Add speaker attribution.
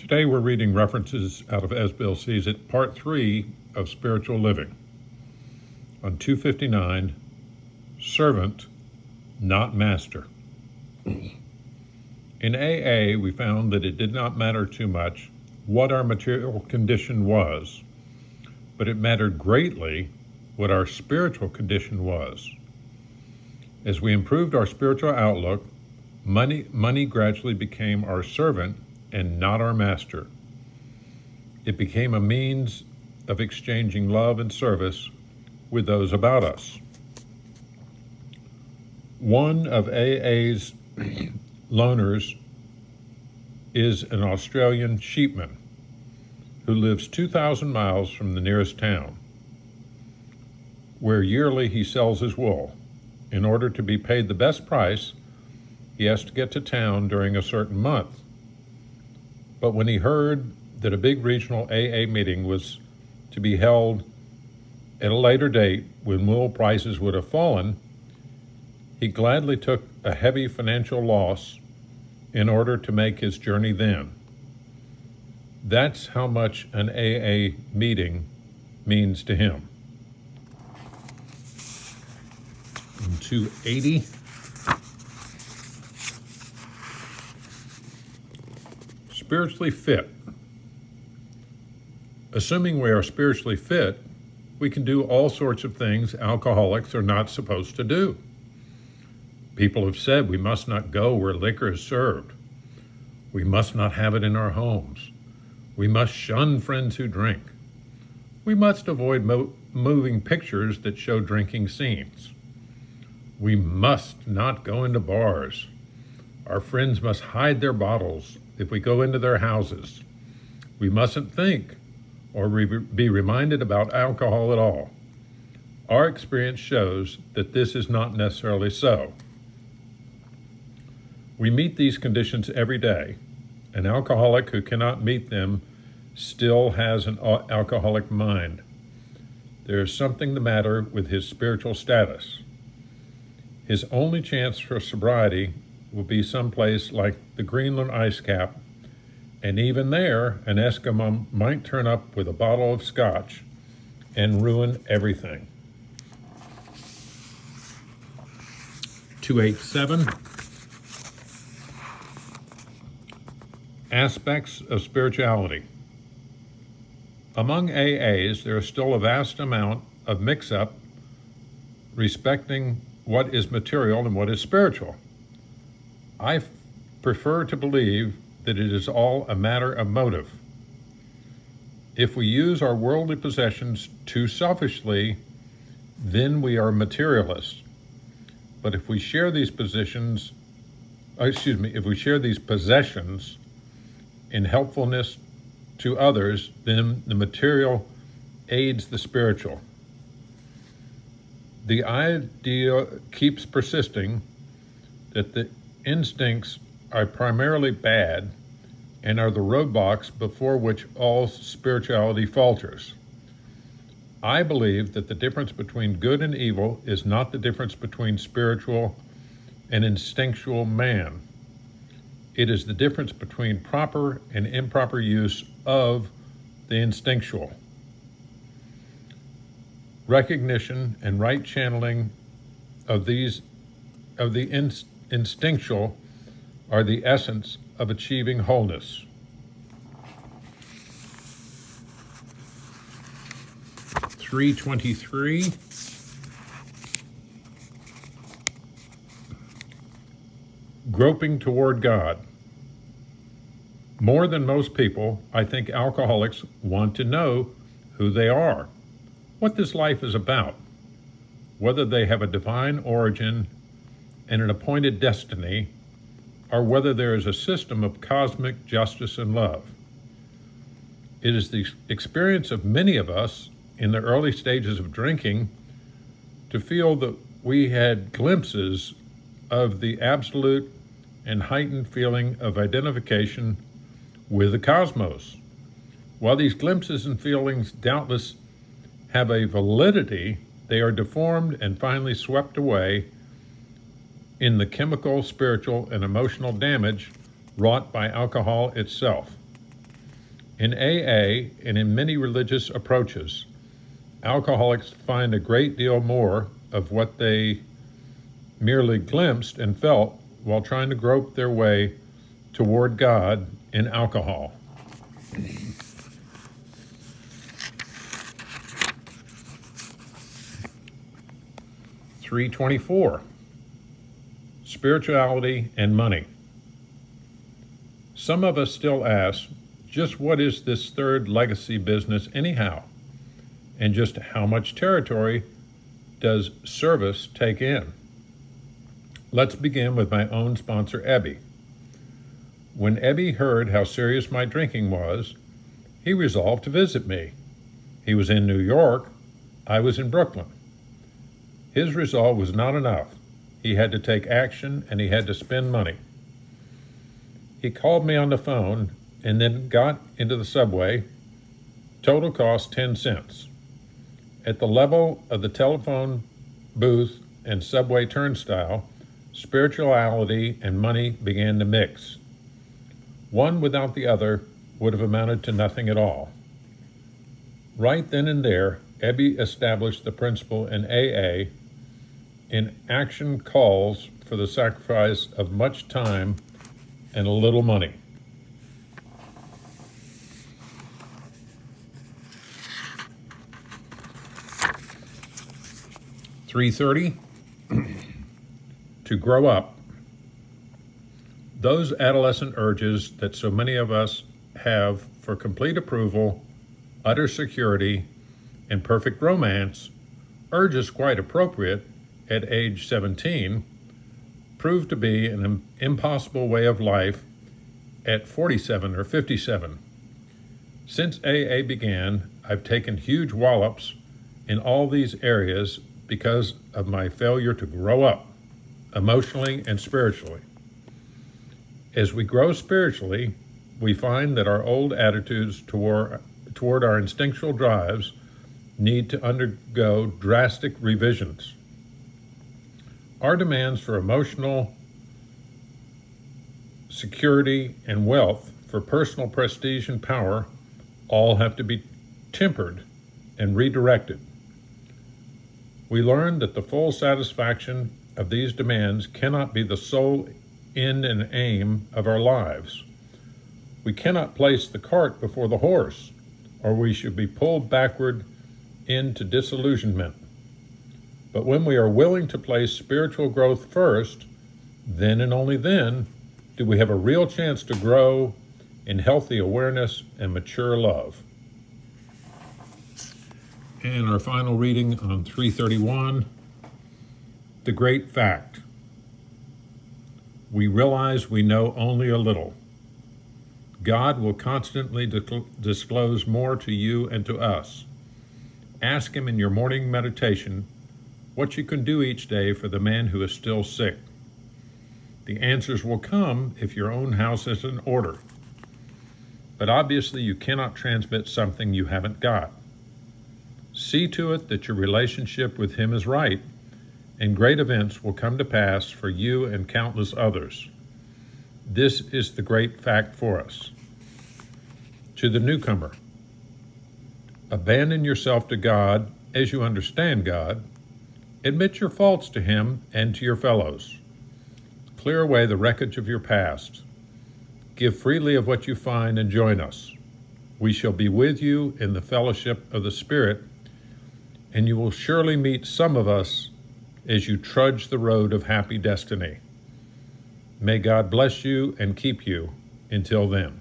Speaker 1: Today we're reading references out of As Bill Sees It, Part 3 of Spiritual Living. On 259, Servant, Not Master. In AA, we found that it did not matter too much what our material condition was, but it mattered greatly what our spiritual condition was. As we improved our spiritual outlook, money gradually became our servant and not our master. It became a means of exchanging love and service with those about us. One of AA's loners is an Australian sheepman who lives 2,000 miles from the nearest town, where yearly he sells his wool. In order to be paid the best price, he has to get to town during a certain month. But when he heard that a big regional AA meeting was to be held at a later date when wool prices would have fallen, he gladly took a heavy financial loss in order to make his journey then. That's how much an AA meeting means to him. In 280, spiritually fit. Assuming we are spiritually fit, we can do all sorts of things alcoholics are not supposed to do. People have said we must not go where liquor is served. We must not have it in our homes. We must shun friends who drink. We must avoid moving pictures that show drinking scenes. We must not go into bars. Our friends must hide their bottles if we go into their houses. We mustn't think or be reminded about alcohol at all. Our experience shows that this is not necessarily so. We meet these conditions every day. An alcoholic who cannot meet them still has an alcoholic mind. There is something the matter with his spiritual status. His only chance for sobriety will be someplace like the Greenland ice cap, and even there, an Eskimo might turn up with a bottle of scotch and ruin everything. 287. Aspects of spirituality. Among AAs, there is still a vast amount of mix-up respecting what is material and what is spiritual. I prefer to believe that it is all a matter of motive. If we use our worldly possessions too selfishly, then we are materialists. But if we share these possessions in helpfulness to others, then the material aids the spiritual. The idea keeps persisting that the instincts are primarily bad and are the roadblocks before which all spirituality falters. I believe that the difference between good and evil is not the difference between spiritual and instinctual man. It is the difference between proper and improper use of the instinctual. Recognition and right channeling of the instinctual are the essence of achieving wholeness. (323) Groping toward God. More than most people, I think alcoholics want to know who they are, what this life is about, whether they have a divine origin and an appointed destiny, or whether there is a system of cosmic justice and love. It is the experience of many of us in the early stages of drinking to feel that we had glimpses of the absolute and heightened feeling of identification with the cosmos. While these glimpses and feelings doubtless have a validity, they are deformed and finally swept away in the chemical, spiritual, and emotional damage wrought by alcohol itself. In AA and in many religious approaches, alcoholics find a great deal more of what they merely glimpsed and felt while trying to grope their way toward God in alcohol. (324) Spirituality and money. Some of us still ask, just what is this third legacy business anyhow? And just how much territory does service take in? Let's begin with my own sponsor, Ebby. When Ebby heard how serious my drinking was, he resolved to visit me. He was in New York, I was in Brooklyn. His resolve was not enough. He had to take action and he had to spend money. He called me on the phone and then got into the subway. Total cost 10 cents. At the level of the telephone booth and subway turnstile, spirituality and money began to mix. One without the other would have amounted to nothing at all. Right then and there, Ebby established the principle in AA in action calls for the sacrifice of much time and a little money. (330) To grow up. Those adolescent urges that so many of us have for complete approval, utter security, and perfect romance, urges quite appropriate at age 17, proved to be an impossible way of life at 47 or 57. Since AA began, I've taken huge wallops in all these areas because of my failure to grow up, emotionally and spiritually. As we grow spiritually, we find that our old attitudes toward our instinctual drives need to undergo drastic revisions. Our demands for emotional security and wealth, for personal prestige and power, all have to be tempered and redirected. We learn that the full satisfaction of these demands cannot be the sole end and aim of our lives. We cannot place the cart before the horse, or we should be pulled backward into disillusionment. But when we are willing to place spiritual growth first, then and only then do we have a real chance to grow in healthy awareness and mature love. And our final reading on 331, the great fact. We realize we know only a little. God will constantly disclose more to you and to us. Ask Him in your morning meditation what you can do each day for the man who is still sick. The answers will come if your own house is in order. But obviously you cannot transmit something you haven't got. See to it that your relationship with Him is right, and great events will come to pass for you and countless others. This is the great fact for us. To the newcomer, abandon yourself to God as you understand God. Admit your faults to Him and to your fellows. Clear away the wreckage of your past. Give freely of what you find and join us. We shall be with you in the fellowship of the Spirit, and you will surely meet some of us as you trudge the road of happy destiny. May God bless you and keep you until then.